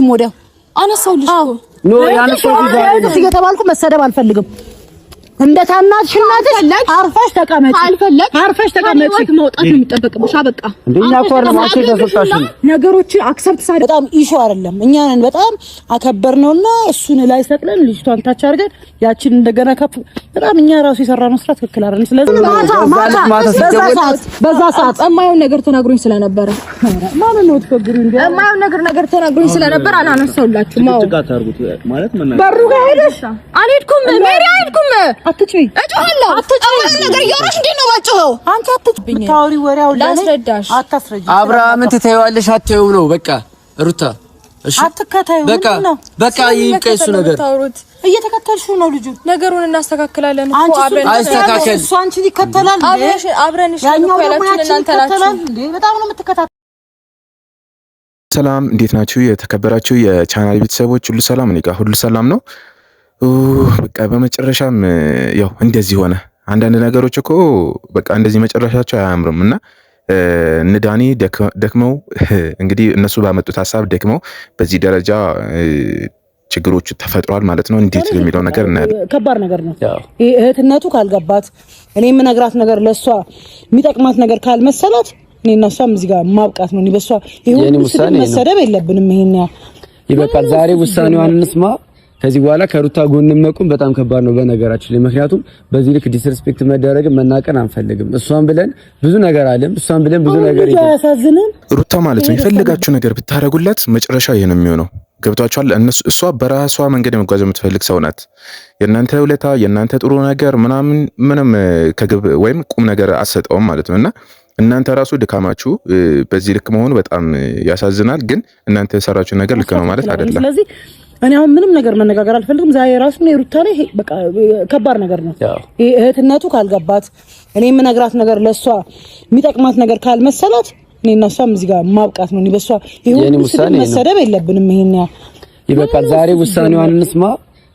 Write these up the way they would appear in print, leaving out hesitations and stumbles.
ወዲያው አነሳውልሽ ኖ ያነሳው እዚህ የተባልኩ መሰደብ አልፈልግም። እንደ ታናሽ እናትሽ አርፈሽ ተቀመጪ። አርፈሽ ተቀመጪ። መውጣት ነው የሚጠበቅብሽ። አበቃ እንደኛ ኮርማሽ ተሰጣሽ ነገሮችን አክሰፕት ሳይደ በጣም ኢሹ አይደለም። እኛ ነን በጣም አከበርነውና እሱን ላይ ሰቅለን ልጅቷን ታች አድርገን ያችን እንደገና ከፍ በጣም እኛ ራሱ የሰራነው ስራ ትክክል አይደለም። ስለዚህ በዛ ሰዓት የማይሆን ነገር ተናግሮኝ ስለነበረ ማን ነው ተፈግሩኝ እንዴ የማይሆን ነገር ተናግሮኝ ስለነበረ አላነሳውላችሁም። ማለት በሩ ጋር ሄደሽ አልሄድኩም። ሜሪ አልሄድኩም። አትጭይ እጮሃለሁ። አትጭይ ነገር ያወራሽ እንዴ ነው ባጭው? አንቺ አትጭብኝ። ታውሪ ወሬው ላስረዳሽ። አታስረጂ። አብርሃምን ትተይዋለሽ። አትየው ነው በቃ ሩታ። እሺ አትከታዩ ነው በቃ ይቀይሱ ነገር እየተከተልሽው ነው ልጁ። ነገሩን እናስተካክላለን እኮ አብረን አይስተካከል። እሱ አንቺን ይከተላል እንዴ? አብረን እሺ ነው ያላችሁን እናንተ ናችሁ እንዴ? በጣም ነው የምትከታተሉ። ሰላም እንዴት ናችሁ? የተከበራችሁ የቻናል ቤተሰቦች ሁሉ ሰላም፣ እኔ ጋር ሁሉ ሰላም ነው። በቃ በመጨረሻም ያው እንደዚህ ሆነ። አንዳንድ ነገሮች እኮ በቃ እንደዚህ መጨረሻቸው አያምርምና ንዳኒ ደክመው እንግዲህ እነሱ ባመጡት ሐሳብ ደክመው በዚህ ደረጃ ችግሮች ተፈጥሯል ማለት ነው። እንዴት የሚለው ነገር እናያለን። ከባድ ነገር ነው። እህትነቱ ካልገባት እኔ የምነግራት ነገር ለሷ የሚጠቅማት ነገር ካልመሰላት እኔና እሷም እዚህ ጋር ማብቃት ነው። በሷ ይሁን መሰደብ የለብንም። ይሄን ይበቃል። ዛሬ ውሳኔዋን እንስማ። ከዚህ በኋላ ከሩታ ጎን መቆም በጣም ከባድ ነው በነገራችን ላይ። ምክንያቱም በዚህ ልክ ዲስሪስፔክት መደረግ መናቀን አንፈልግም። እሷን ብለን ብዙ ነገር አለን። እሷን ብለን ብዙ ነገር ያሳዝነን ሩታ ማለት ነው። የፈለጋችሁ ነገር ብታረጉላት መጨረሻ ይሄ ነው የሚሆነው። ገብቷችኋል? እሷ በራሷ መንገድ መጓዝ የምትፈልግ ሰው ናት። የእናንተ ውለታ የእናንተ ጥሩ ነገር ምንም ከግብ ወይም ቁም ነገር አሰጠውም ማለት ነውና እናንተ ራሱ ድካማችሁ በዚህ ልክ መሆኑ በጣም ያሳዝናል። ግን እናንተ የሰራችሁ ነገር ልክ ነው ማለት አይደለም። ስለዚህ እኔ አሁን ምንም ነገር መነጋገር አልፈልግም። ዛሬ ራሱ ነው ሩታ ላይ በቃ ከባድ ነገር ነው። እህትነቱ ካልገባት እኔ የምነግራት ነገር ለሷ የሚጠቅማት ነገር ካልመሰላት እኔና እሷም እዚህ ጋር ማብቃት ነው። በሷ ይሁን መሰደብ የለብንም። ይሄን ይበቃል። ዛሬ ውሳኔዋን እንስማ።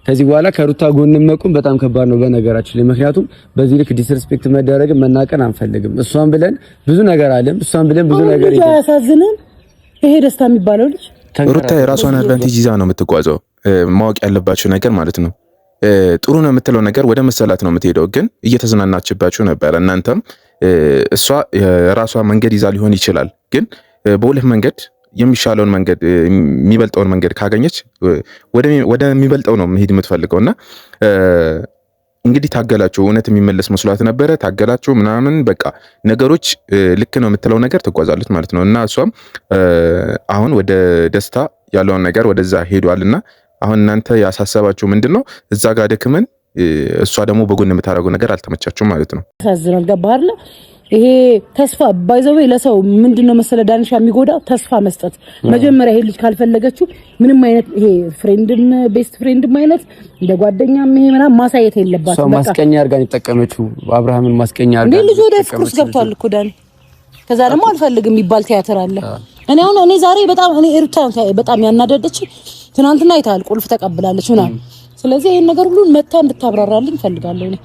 ከዚህ በኋላ ከሩታ ጎን መቆም በጣም ከባድ ነው በነገራችን ላይ። ምክንያቱም በዚህ ልክ ዲስሪስፔክት መደረግ መናቀን አንፈልግም። እሷን ብለን ብዙ ነገር አለን። እሷን ብለን ብዙ ነገር ያሳዝነን። ይሄ ደስታ የሚባለው ልጅ ሩታ የራሷን አድቫንቴጅ ይዛ ነው የምትጓዘው። ማወቅ ያለባችሁ ነገር ማለት ነው። ጥሩ ነው የምትለው ነገር ወደ መሰላት ነው የምትሄደው። ግን እየተዝናናችባችሁ ነበር እናንተም። እሷ የራሷ መንገድ ይዛ ሊሆን ይችላል። ግን በሁለት መንገድ የሚሻለውን መንገድ የሚበልጠውን መንገድ ካገኘች ወደ የሚበልጠው ነው መሄድ የምትፈልገውና እንግዲህ ታገላችሁ። እውነት የሚመለስ መስሏት ነበረ። ታገላችሁ ምናምን በቃ ነገሮች ልክ ነው የምትለው ነገር ትጓዛለች ማለት ነው። እና እሷም አሁን ወደ ደስታ ያለውን ነገር ወደዛ ሄዷልና አሁን እናንተ ያሳሰባችሁ ምንድነው? እዛ ጋር ደክመን እሷ ደግሞ በጎን የምታደርገው ነገር አልተመቻችሁም ማለት ነው። ታዝናል። ገባህ አይደል? ይሄ ተስፋ ባይዘው ለሰው ምንድነው መሰለ ዳንሻ የሚጎዳ ተስፋ መስጠት። መጀመሪያ ይሄ ልጅ ካልፈለገችው ምንም አይነት ይሄ ፍሬንድም ቤስት ፍሬንድም አይነት እንደ ጓደኛም ይሄ ምናምን ማሳየት የለባትም። ሰው ማስቀኛ አርጋን ይተቀመችው አብርሃምን ማስቀኛ አርጋ እንዴ ልጅ ወደ ፍቅር ውስጥ ገብቷል እኮ ዳን። ከዛ ደግሞ አልፈልግም የሚባል ቲያትር አለ። እኔ ዛሬ በጣም ሩታ በጣም ያናደደች ትናንትና አይታል ቁልፍ ተቀብላለች ምናምን። ስለዚህ ይሄን ነገር ሁሉ መታ እንድታብራራልኝ ፈልጋለሁ። እኔ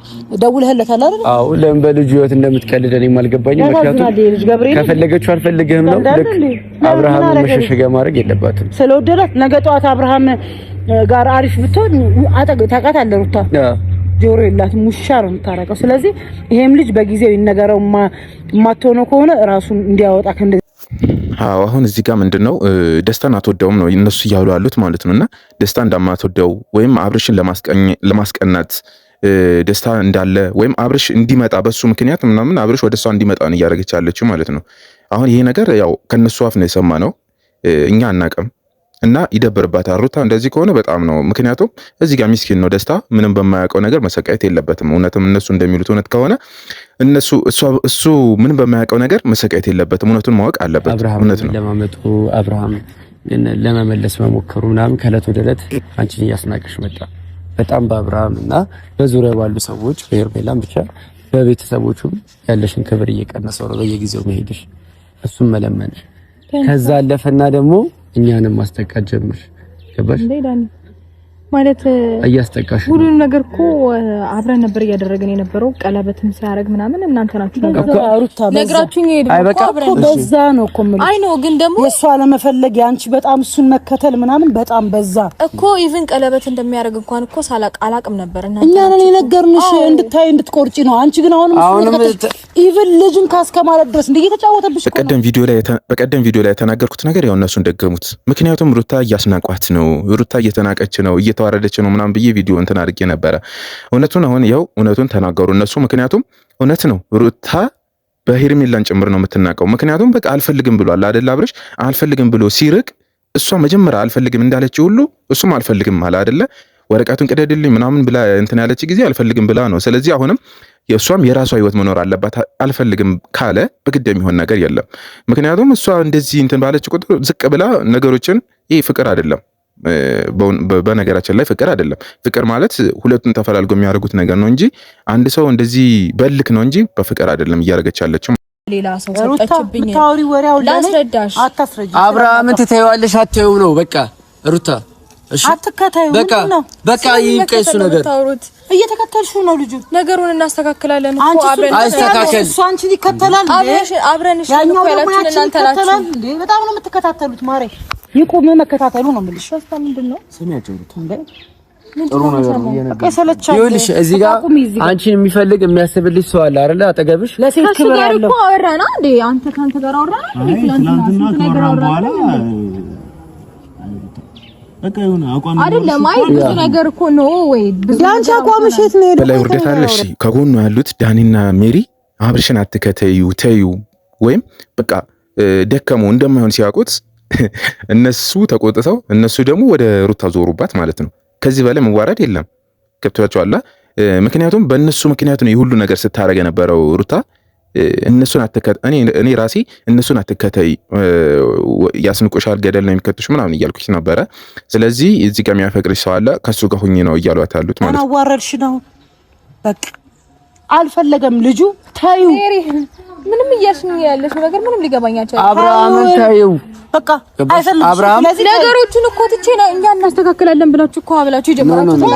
ደውለህለታል አይደል? አዎ። ለምን በልጁ ህይወት እንደምትቀልድ እኔም አልገባኝም። ምክንያቱም ከፈለገችው አልፈልግህም ነው። አብርሃም መሸሸጊያ ማድረግ የለባትም። ስለወደዳት ነገ ጠዋት አብርሃም ጋር አሪፍ ብትሆን ታውቃታለህ ሩታ ጆሮ የላትም ውሻ ነው የምታረቀው። ስለዚህ ይሄም ልጅ በጊዜው ይነገረው ማትሆነው ከሆነ ራሱን እንዲያወጣ ከእንደ አሁን እዚህ ጋር ምንድነው ደስታን አትወደውም ነው እነሱ እያሉ ያሉት ማለት ነውና ደስታ እንደማትወደው ወይም አብርሽን ለማስቀናት ደስታ እንዳለ ወይም አብርሽ እንዲመጣ በሱ ምክንያት ምናምን አብርሽ ወደሷ እንዲመጣ ነው እያደረገች ያለችው ማለት ነው። አሁን ይሄ ነገር ያው ከነሱ አፍ ነው የሰማነው፣ እኛ አናውቅም እና ይደብርባታል። ሩታ እንደዚህ ከሆነ በጣም ነው። ምክንያቱም እዚህ ጋር ሚስኪን ነው ደስታ ምንም በማያውቀው ነገር መሰቃየት የለበትም። እውነትም እነሱ እንደሚሉት እውነት ከሆነ እሱ ምንም በማያውቀው ነገር መሰቃየት የለበትም። እውነቱን ማወቅ አለበት። እውነት ነው። ለማመጡ አብርሃም ግን ለመመለስ መሞከሩ ምናምን ከዕለት ወደ ዕለት አንቺን እያስናቀሽ መጣ። በጣም በአብርሃም እና በዙሪያ ባሉ ሰዎች በሄርሜላም ብቻ በቤተሰቦቹም ያለሽን ክብር እየቀነሰው ነው በየጊዜው መሄድሽ፣ እሱም መለመንሽ። ከዛ አለፈና ደግሞ እኛንም ማስጠቃት ጀምር። ገባሽ? ማለት እያስጠቃሽ ሁሉንም ነገር እኮ አብረን ነበር እያደረገን የነበረው ቀለበትም ሲያረግ ምናምን እናንተ ናችሁ ነግራችሁኝ ሄድኩ አብረን በዛ ነው እኮ ማለት አይ ነው ግን ደግሞ የሷ ለመፈለግ ያንቺ በጣም እሱን መከተል ምናምን በጣም በዛ እኮ ኢቭን ቀለበት እንደሚያረግ እንኳን እኮ ሳላቅም ነበር እና እኛ ነን የነገርንሽ እንድታይ እንድትቆርጪ ነው አንቺ ግን አሁንም ኢቭን ልጅን ካስከማለት ድረስ እንደየተጫወተብሽ በቀደም ቪዲዮ ላይ የተናገርኩት ነገር ያው እነሱን ደገሙት ምክንያቱም ሩታ እያስናቋት ነው ሩታ እየተናቀች ነው እየተዋረደች ነው ምናምን ብዬ ቪዲዮ እንትን አድርጌ ነበረ እውነቱን አሁን ያው እውነቱን ተናገሩ እነሱ ምክንያቱም እውነት ነው ሩታ በሄርሜላን ጭምር ነው የምትናቀው ምክንያቱም በቃ አልፈልግም ብሏል አይደል አብርሽ አልፈልግም ብሎ ሲርቅ እሷ መጀመሪያ አልፈልግም እንዳለችው ሁሉ እሱም አልፈልግም አለ አይደለ ወረቀቱን ቅደድልኝ ምናምን ብላ እንትን ያለች ጊዜ አልፈልግም ብላ ነው ስለዚህ አሁንም የእሷም የራሷ ህይወት መኖር አለባት አልፈልግም ካለ በግድ የሚሆን ነገር የለም ምክንያቱም እሷ እንደዚህ እንትን ባለች ቁጥር ዝቅ ብላ ነገሮችን ይሄ ፍቅር አይደለም በነገራችን ላይ ፍቅር አይደለም ፍቅር ማለት ሁለቱን ተፈላልጎ የሚያደርጉት ነገር ነው እንጂ አንድ ሰው እንደዚህ በልክ ነው እንጂ በፍቅር አይደለም እያደረገች ያለችው ሌላ ሰው ሰጣችብኝ ታውሪ ወሬው ላስረዳሽ አታስረጂ አብርሃምን ትተይዋለሽ አትተይው ነው በቃ ሩታ እሺ አትከታዩ ነው በቃ ይቀይሱ ነገር እየተከተልሽ ነው ልጁ ነገሩን እናስተካክላለን እኮ አብረን አስተካክል እሱ አንቺን ይከተላል አብረን እሺ ነው ያላችሁ እናንተ ናችሁ እንዴ በጣም ነው የምትከታተሉት ማሬ ይቆም መከታተሉ ነው የምልሽ ሶስታ ምንድነው ስሚያቸው እንዴ ጥሩ ነገር ነው ከሰለቻው ይኸውልሽ እዚህ ጋር አንቺን የሚፈልግ የሚያስብልሽ ሰው አለ አይደል አጠገብሽ ለሴት ክብር ያለው እኮ አወራና እንዴ አንተ ካንተ ጋር አወራና ትናንትና ከወራን በኋላ በቃ ይሁን አቋም አይደለም አይ ብዙ ነገር እኮ ነው ወይ ብዙ አንቺ አቋምሽ የት ነው በላይ ውርደት አለ እሺ ከጎኑ ያሉት ዳኒና ሜሪ አብርሽን አትከተዩ ተዩ ወይም በቃ ደከሙ እንደማይሆን ሲያውቁት እነሱ ተቆጥተው እነሱ ደግሞ ወደ ሩታ ዞሩባት ማለት ነው ከዚህ በላይ መዋረድ የለም ከብቷቸዋል ምክንያቱም በእነሱ ምክንያት ነው ይሁሉ ነገር ስታረገ የነበረው ሩታ እነሱን አትከተይ እኔ ራሴ እነሱን አትከተይ ያስንቆሻል ገደል ነው የሚከቱሽ ምናምን እያልኩሽ ነበረ ስለዚህ እዚህ ጋር የሚያፈቅርሽ ሰው አለ ከሱ ጋር ሁኚ ነው እያሏት ያሉት ማለት ነው አዋረድሽ ነው በቃ አልፈለገም ልጁ ታዩ ምንም እያልሽኝ ያለሽ ነገር ምንም ሊገባኝ አልቻለም አብርሃምን ታዩ በቃ አይፈልግም ስለዚህ ነገሮችን እኮ ትቼ ነው እኛ እናስተካክላለን ብላችሁ እኮ አብላችሁ ጀመራችሁ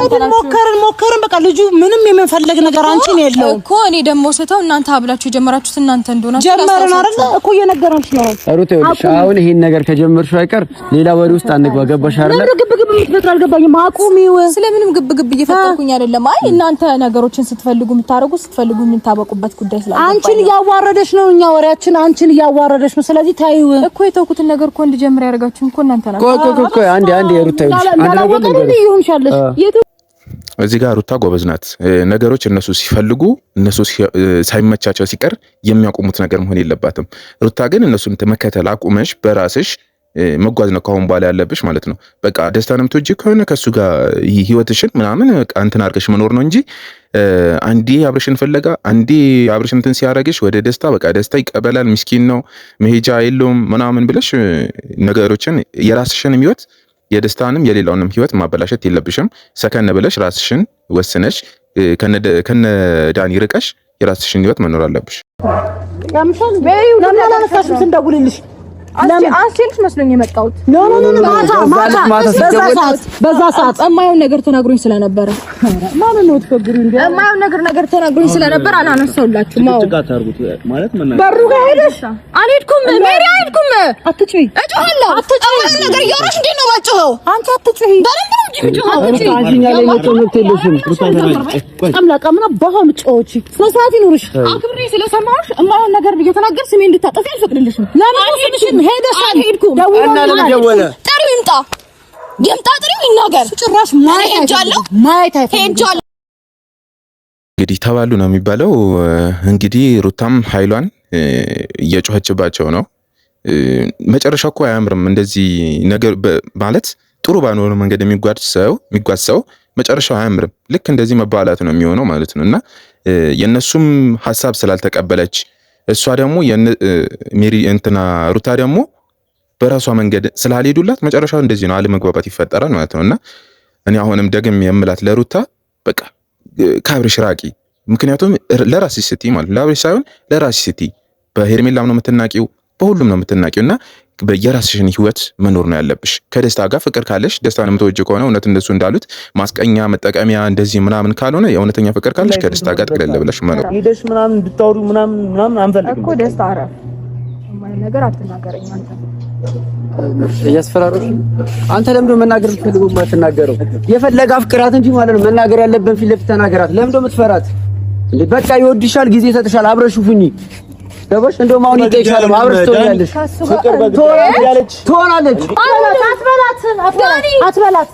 ሞከርን በቃ ልጁ ምንም የምንፈልግ ነገር አንቺን የለው እኮ እኔ ደሞ ስተው እናንተ አብላችሁ ጀመራችሁት እናንተ እንደሆናችሁ ጀመረን አይደል እኮ እየነገርንሽ ነው ሩት ይኸውልሽ አሁን ይሄን ነገር ከጀመርሽው አይቀር ሌላ ወሬ ውስጥ አንግባ ገባሽ አይደል ግብግብ የምትፈጥር አልገባኝም አቁሚው ስለምንም ግብግብ እየፈጠርኩኝ አይደለም አይ እናንተ ነገሮችን ስትፈልጉ የምታረጉ ስትፈልጉ የምታበቁበት ጉዳይ ስላለ አንቺን እያዋረደሽ ነው እኛ ወሬያችን አንቺን እያዋረደሽ ነው ስለዚህ ታዩ እኮ የተውኩትን ነገር እኮ እንድጀምር ያደርጋችሁ እኮ እናንተ ናችሁ ቆይ አንዴ ሩታ ይኸውልሽ አንድ ነገር ይሁንሻለሽ እዚህ ጋር ሩታ ጎበዝ ናት ነገሮች እነሱ ሲፈልጉ እነሱ ሳይመቻቸው ሲቀር የሚያቆሙት ነገር መሆን የለባትም ሩታ ግን እነሱን ተመከተል አቁመሽ በራስሽ መጓዝ ነው ካሁን በኋላ ያለብሽ ማለት ነው በቃ ደስታንም ትወጂ ከሆነ ከሱ ጋር ህይወትሽን ምናምን በቃ እንትን አድርገሽ መኖር ነው እንጂ አንዴ አብርሽን ፈለጋ አንዴ አብርሽን እንትን ሲያረግሽ ወደ ደስታ በቃ ደስታ ይቀበላል ምስኪን ነው መሄጃ የለውም ምናምን ብለሽ ነገሮችን የራስሽን ህይወት የደስታንም የሌላውንም ህይወት ማበላሸት የለብሽም ሰከነ ብለሽ ራስሽን ወስነሽ ከነ ዳኒ ርቀሽ የራስሽን ህይወት መኖር አለብሽ ያምሻል በይው ለምን አላነሳሽም ስንደውልልሽ አንቺልሽ መስሎኝ የመጣሁት ኖ በዛ ሰዓት የማየውን ነገር ተናግሮኝ ስለነበረ ማን ነው ትፈግሩ እንዴ የማየውን ነገር ተናግሮኝ ስለነበረ አላነሳውላችሁም ማለት በሩ ጋር ሄደሽ አልሄድኩም ሜሪ አልሄድኩም አትጭይ እጮሃለሁ የማየውን ነገር እያወራሽ እንዴት ነው የማጮኸው አንቺ አትጭይ በደንብ ነው እንጂ የምጮኸው አንቺኛ ላይ መጮህ የለሽም አምላካ ምን አባህ ምጮች ስለሰዓት ይኑርሽ አክብሬ ስለሰማሁሽ የማየውን ነገር እየተናገር ስሜ እንድታጠፊ አልፈቅድልሽም ለምን ሄደሽ አልሄድኩም እና ለምን ደወለ ጥሪው ይምጣ ጥሪው ይናገር ጭራሽ ማየት አይፈልግም እንግዲህ ተባሉ ነው የሚባለው እንግዲህ ሩታም ኃይሏን እየጮኸችባቸው ነው መጨረሻው እኮ አያምርም እንደዚህ ነገር ማለት ጥሩ ባኖር መንገድ የሚጓዝ ሰው መጨረሻው አያምርም ልክ እንደዚህ መባላት ነው የሚሆነው ማለት ነውና የነሱም ሐሳብ ስላልተቀበለች እሷ ደግሞ ሜሪ እንትና ሩታ ደግሞ በራሷ መንገድ ስላልሄዱላት መጨረሻው እንደዚህ ነው አለመግባባት ይፈጠራል ማለት ነውና እኔ አሁንም ደግም የምላት ለሩታ በቃ ካብርሽ ራቂ ምክንያቱም ለራስሽ ስትይ ማለት ለአብርሽ ሳይሆን ለራስሽ ስትይ በሄርሜላም ነው የምትናቂው በሁሉም ነው የምትናቂውና የራስሽን ህይወት መኖር ነው ያለብሽ። ከደስታ ጋር ፍቅር ካለሽ ደስታን የምትወጂ ከሆነ እውነት እንደሱ እንዳሉት ማስቀኛ መጠቀሚያ እንደዚህ ምናምን ካልሆነ የእውነተኛ ፍቅር ካለሽ ከደስታ ጋር ጠቅለል ብለሽ መኖር። ሄደሽ ምናምን እንድታወሩ ምናምን አንፈልግም እኮ ደስታ አረፍ ማለት ነገር አትናገረኝ አንተ እያስፈራራሽ አንተ ለምንድነው መናገር የምትፈልገው የማትናገረው? የፈለገ አፍቅራት እንጂ ማለት ነው መናገር ያለብን ፊት ለፊት ተናገራት። ለምንድነው የምትፈራት እንዴ? በቃ ይወድሻል፣ ጊዜ ይሰጥሻል፣ አብረሽ ሁኚ። ገባሽ? እንደውም አሁን ይጠይሻል፣ አብረሽ ትሆኛለሽ። ፍቅር በግድ ትሆናለች። አትበላት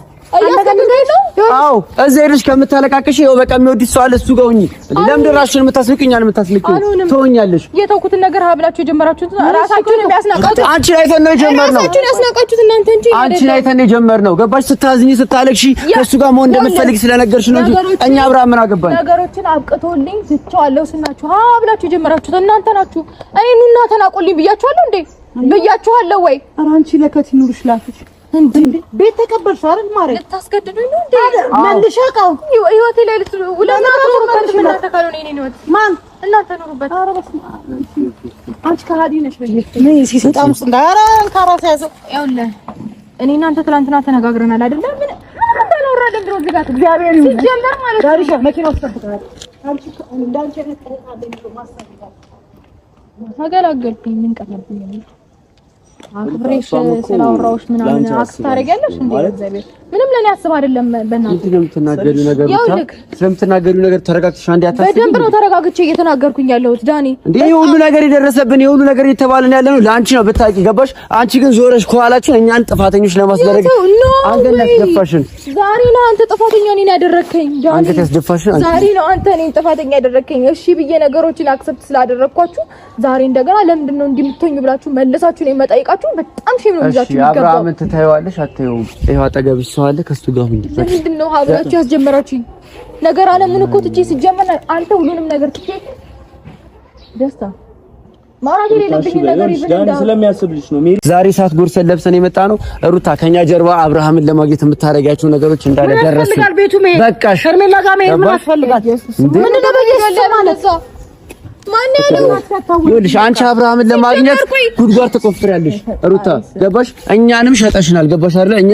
አዎ እዚህ ሄደሽ ከምታለቃቅሽ ይኸው በቃ የሚወድሽ ሰው አለ፣ እሱ ጋር ሁኚ። ለምንድን ራስሽን የምታስልቂኝ? የምታስልቂው ትሆኛለሽ። የተውኩትን ነገር ሀብላችሁ የጀመራችሁት ራሳችሁን የሚያስናቃችሁ አንቺን አይተን ነው የጀመርነው። ራሳችሁን ያስናቃችሁት እናንተ እንጂ አንቺን አይተን ነው የጀመርነው። ገባሽ? ስታዝኝ ስታለቅሺ ከእሱ ጋር መሆን እንደምትፈልጊ ስለነገርሽ ነው እንጂ እኛ አብረን ምን አገባን? ነገሮችን አብቅቶልኝ ትቼዋለሁ ስናችሁ ሀብላችሁ የጀመራችሁት እናንተ ናችሁ። እኔ ኑና ተናቆልኝ ብያችኋለሁ እንዴ? ብያችኋለሁ ወይ? ኧረ አንቺ ለከት ይኑርሽ ላፍሽ እንዴ ቤት ተቀበልሽ አይደል? ማረኝ ልታስገድዱኝ ነው እንዴ? መልሻ ቃው ህይወቴ ላይ ለና ተሩበት እናንተ ካልሆነ እኔ ነው ማን እናንተ ኑሩበት። ኧረ በስመ አብ አንቺ ከሃዲ ነሽ። ነይ ሲሰጣም እንዳራ ካራሳ ያዘው ይኸውልህ እኔ እናንተ ትናንትና ተነጋግረናል አይደል? ምን ተናወራለን ድሮ ዝጋት እግዚአብሔር ሲጀመር ማለት ነው። ዳሪሻ መኪና ውስጥ ተፈታል። አንቺ እንዳንቺ ተጠቃለኝ ማሳደግ ተገላገልኩኝ። ምን ቀረብኝ? አክብሬሽ ስላወራሁሽ ምናምን አስታረጋለሽ እንዴ? እግዚአብሔር ምንም ለኔ አስብ አይደለም። በእናትህ ስለምትናገሪው ነገር ብቻ ስለምትናገሪው ነገር ተረጋግተሽ አንዴ አታስቢ። በደንብ ነው ተረጋግቼ እየተናገርኩኝ ያለሁት ዳኒ። እንዴ የሁሉ ነገር የደረሰብን የሁሉ ነገር እየተባለን ያለ ነው ለአንቺ ነው ብታውቂ። ገባሽ? አንቺ ግን ዞረሽ ከኋላችን እኛን ጥፋተኞች ለማስደረግ አንገት ያስደፋሽን። ዛሬ ነው አንተ ጥፋተኛ እኔን ያደረከኝ ዳኒ። አንገት ያስደፋሽን ዛሬ ነው አንተ እኔን ጥፋተኛ ያደረከኝ። እሺ ብዬ ነገሮችን አክሰፕት ስላደረኳችሁ ዛሬ እንደገና ለምንድን ነው እንዲህ የምትሆኙ ብላችሁ መልሳችሁ ነው የመጠይቃችሁ። በጣም ሼም ነው ይዛችሁ ይገባው። እሺ አብርሃምን ትታይዋለሽ አትይውም? ይሄው አጠገብሽ ሰው አለ ከሱ ጋር ሁሉ ምንድን ነው ሀብላችሁ ያስጀመራችሁኝ ነገር አለ። ምን እኮ ትቼ ሲጀመር አንተ ሁሉንም ነገር ትቼ ደስታ ማራቴ ለለብኝ ነገር ይብልዳ ስለሚያስብልሽ ነው። ዛሬ ሰዓት ጎርሰን ለብሰን የመጣ ነው። ሩታ ከኛ ጀርባ አብርሃምን ለማግኘት የምታረጋቸው ነገሮች እንዳለ ደረሱ። በቃሽ ሄርሜላ ጋር መሄድ ምን አስፈልጋት? ምን እንደበየሽ ማለት ነው። ማን ያለው ይኸውልሽ አንቺ አብርሃምን ለማግኘት ጉድጓድ ተቆፍሪያለሽ ሩታ። ገባሽ? እኛንም ሸጠሽናል። ገባሽ አይደል? እኛ